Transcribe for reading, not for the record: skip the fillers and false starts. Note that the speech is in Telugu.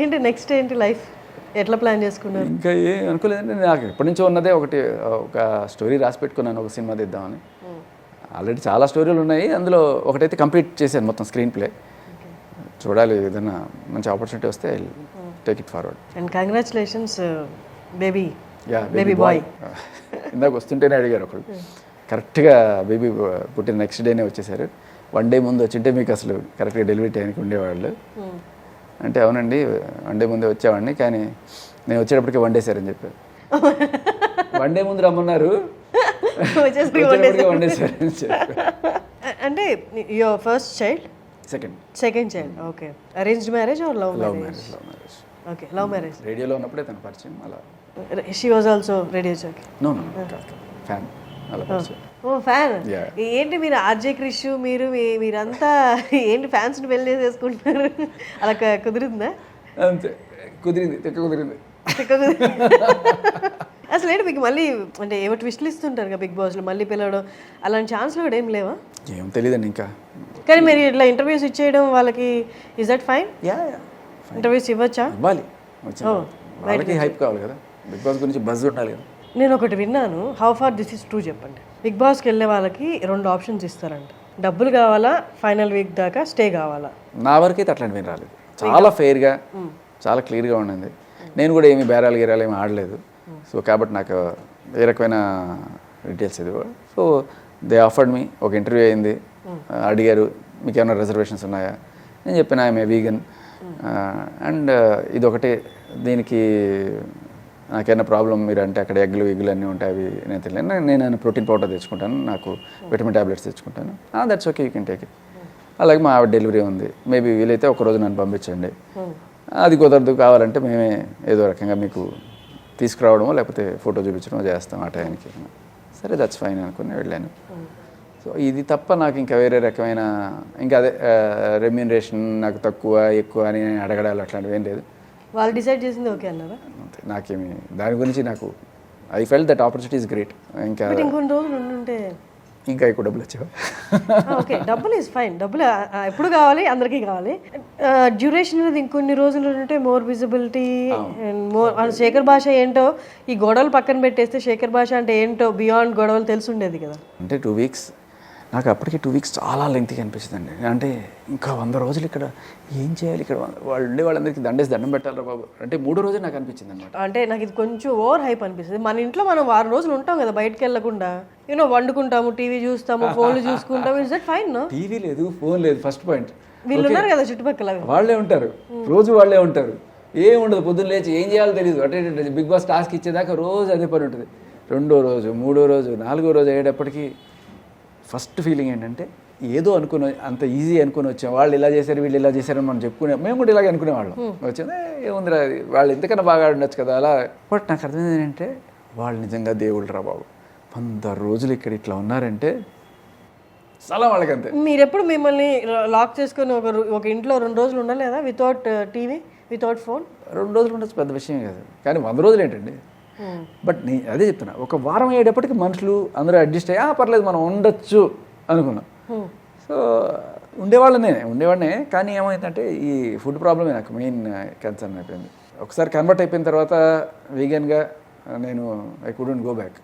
ఏంటి నెక్స్ట్ ఏంటి లైఫ్ ఎట్లా ప్లాన్ చేసుకున్నారు? ఇంకా ఏం అనుకోలేదండి. నాకు ఎప్పటి నుంచో ఉన్నదే ఒక స్టోరీ రాసి పెట్టుకున్నాను, ఒక సినిమా తీద్దామని. ఆల్రెడీ చాలా స్టోరీలు ఉన్నాయి, అందులో ఒకటైతే కంప్లీట్ చేశాను మొత్తం స్క్రీన్ ప్లే. చూడాలి, ఏదైనా మంచి ఆపర్చునిటీ వస్తే take it forward. And congratulations baby. Baby bye. ఇందాక వస్తుంటేనే అడిగారు ఒకళ్ళు, కరెక్ట్గా బేబీ పుట్టిన నెక్స్ట్ డేనే వచ్చేసారు. 1 day ముందు వచ్చింటే మీకు అసలు కరెక్ట్గా డెలివరీ టైంకి ఉండేవాళ్ళు అంటే, అవునండి 1 day ముందే వచ్చేవాడిని, కానీ నేను వచ్చేటప్పటికి 1 day సారని చెప్పారు. 1 day ముందు రమ్మన్నారు, వచ్చేటప్పటికి 1 day సారని చెప్పారు. అంటే your first child? Second child. Okay. Arranged marriage or love marriage? Love marriage. Okay, love marriage. రేడియోలో ఉన్నప్పుడే తన పరిచయం. అలా she was also radio jockey? No fan. అలా పరిచయం. Oh fan. ఏంటి మీరు ఆర్జే క్రిష్ మీరంతా ఏంటి ఫ్యాన్స్ని పెళ్లి చేసేసుకుంటున్నారు? అలా కుదిరిందా? అంతే, కుదిరింది. కుదిరింది. అసలు ఏంటి మీకు మళ్ళీ అంటే ఏమో ట్విస్ట్లు ఇస్తుంటారు కదా బిగ్ బాస్లో, మళ్ళీ పిలవడం అలాంటి ఛాన్స్లు కూడా ఏం లేవా? ఏం తెలియదండి ఇంకా. కానీ మీరు ఇట్లా ఇంటర్వ్యూస్ ఇచ్చేయడం వాళ్ళకి, ఇస్ దట్ ఫైన్? ఇంటర్వ్యూస్ ఇవ్వచ్చా? ఇవ్వాలి. వాళ్ళకి హైప్ కావాలి కదా, బిగ్ బాస్ గురించి బజ్ ఉండాలి కదా. నేను ఒకటి విన్నాను, how far this is true చెప్పండి. బిగ్ బాస్కి వెళ్ళే వాళ్ళకి 2 ఆప్షన్స్ ఇస్తారంట, డబ్బులు కావాలా, ఫైనల్ వీక్ దాకా స్టే కావాలా. నా వరకు అయితే అట్లాంటివి రాలేదు. చాలా ఫెయిర్గా, చాలా క్లియర్గా ఉండింది. నేను కూడా ఏమి బేరాలు గీరాలు ఏమి ఆడలేదు. సో కాబట్టి నాకు ఏ రకమైన డీటెయిల్స్ ఇది. సో దే ఆఫర్డ్ మీ, ఒక ఇంటర్వ్యూ అయింది, అడిగారు మీకు ఏమైనా రిజర్వేషన్స్ ఉన్నాయా, నేను చెప్పిన ఐఎమ్ ఏ వీగన్ అండ్ ఇదొకటి, దీనికి నాకేమైనా ప్రాబ్లం మీరు అంటే అక్కడ ఎగ్గులు అన్నీ ఉంటాయి, అవి నేను తెలియదు, నేను ప్రోటీన్ పౌడర్ తెచ్చుకుంటాను, నాకు విటమిన్ ట్యాబ్లెట్స్ తెచ్చుకుంటాను, that's okay, you can take it. అలాగే మా ఆవిడ డెలివరీ ఉంది, మేబీ వీలైతే ఒకరోజు నన్ను పంపించండి, అది కుదరదు కావాలంటే మేమే ఏదో రకంగా మీకు తీసుకురావడమో లేకపోతే ఫోటో చూపించడమో చేస్తాం ఆ టైంకి. సరే దట్స్ ఫైన్ అనుకుని వెళ్ళాను. సో ఇది తప్ప నాకు ఇంకా వేరే రకమైన ఇంకా అదే రెమ్యూనరేషన్ నాకు తక్కువ ఎక్కువ అని అడగడాలు అట్లాంటివి ఏం లేదు. వాళ్ళు డిసైడ్ చేసింది ఓకే అన్నారా? నాకేమి దాని గురించి నాకు I felt that opportunity is great. ఇంకా ఇంకొన్ని రోజులు ఉంటే ఇంకా ఎక్కువ డబ్బులు వచ్చావా? ఓకే, డబ్బులు ఇస్ ఫైన్, డబ్బులు ఎప్పుడు కావాలి, అందరికీ కావాలి. డ్యూరేషన్ అనేది ఇంకొన్ని రోజులు ఉంటే more visibility and more. Shekhar భాష ఏంటో ఈ గొడవలు పక్కన పెట్టేస్తే శేఖర్ భాష అంటే ఏంటో బియాండ్ గొడవలు తెలిసి ఉండేది కదా. అంటే 2 weeks నాకు అప్పటికి 2 weeks చాలా లెంగ్తీగా అనిపించిందండి. అంటే ఇంకా 100 రోజులు ఇక్కడ ఏం చేయాలి, ఇక్కడ వాళ్ళు ఉండే వాళ్ళందరికీ దండం పెట్టాలి బాబు అంటే 3వ రోజు నాకు అనిపించింది అనమాట. అంటే నాకు ఇది కొంచెం ఓవర్ హైప్ అనిపిస్తుంది. మన ఇంట్లో మనం 6 రోజులు ఉంటాం కదా బయటకు వెళ్ళకుండా, యూనో వండుకుంటాము, టీవీ చూస్తాము, ఫోన్లు చూసుకుంటాము, is that fine? No, TV లేదు, ఫోన్ లేదు, ఫస్ట్ పాయింట్. వీళ్ళు ఉన్నారు కదా చుట్టుపక్కల, వాళ్ళే ఉంటారు, రోజు వాళ్ళే ఉంటారు, ఏం ఉండదు, పొద్దున్న లేచి ఏం చేయాలో తెలియదు. అంటే బిగ్ బాస్ టాస్క్ ఇచ్చేదాకా రోజు అదే పని ఉంటుంది. 2వ రోజు 3వ రోజు 4వ రోజు అయ్యేటప్పటికి ఫస్ట్ ఫీలింగ్ ఏంటంటే ఏదో అనుకుని అంత ఈజీ అనుకుని వచ్చాం, వాళ్ళు ఇలా చేశారు వీళ్ళు ఇలా చేశారని మనం చెప్పుకునే, మేము కూడా ఇలాగే అనుకునేవాళ్ళం. వచ్చింది ఏముందిరా, వాళ్ళు ఇంతకన్నా బాగా ఉండొచ్చు కదా అలా. బట్ నాకు అర్థమైంది ఏంటంటే వాళ్ళు నిజంగా దేవుళ్ళు రా బాబు, 100 రోజులు ఇక్కడ ఇట్లా ఉన్నారంటే చాలా వాళ్ళకి అంతే. మీరు ఎప్పుడు మిమ్మల్ని లాక్ చేసుకొని ఒక ఇంట్లో 2 రోజులు ఉండలేదా వితౌట్ టీవీ, వితౌట్ ఫోన్? 2 రోజులు ఉండొచ్చు, పెద్ద విషయం కాదు, కానీ 100 రోజులు ఏంటండి. బట్ నేను అదే చెప్తున్నా, ఒక వారం అయ్యేటప్పటికి మనుషులు అందరూ అడ్జస్ట్ అయ్యి పర్లేదు మనం ఉండొచ్చు అనుకున్నాం. సో ఉండేవాడినే, కానీ ఏమైందంటే ఈ ఫుడ్ ప్రాబ్లమే నాకు మెయిన్ కన్సర్న్ అయిపోయింది. ఒకసారి కన్వర్ట్ అయిపోయిన తర్వాత వీగన్గా నేను ఐ కుడెంట్ గో బ్యాక్.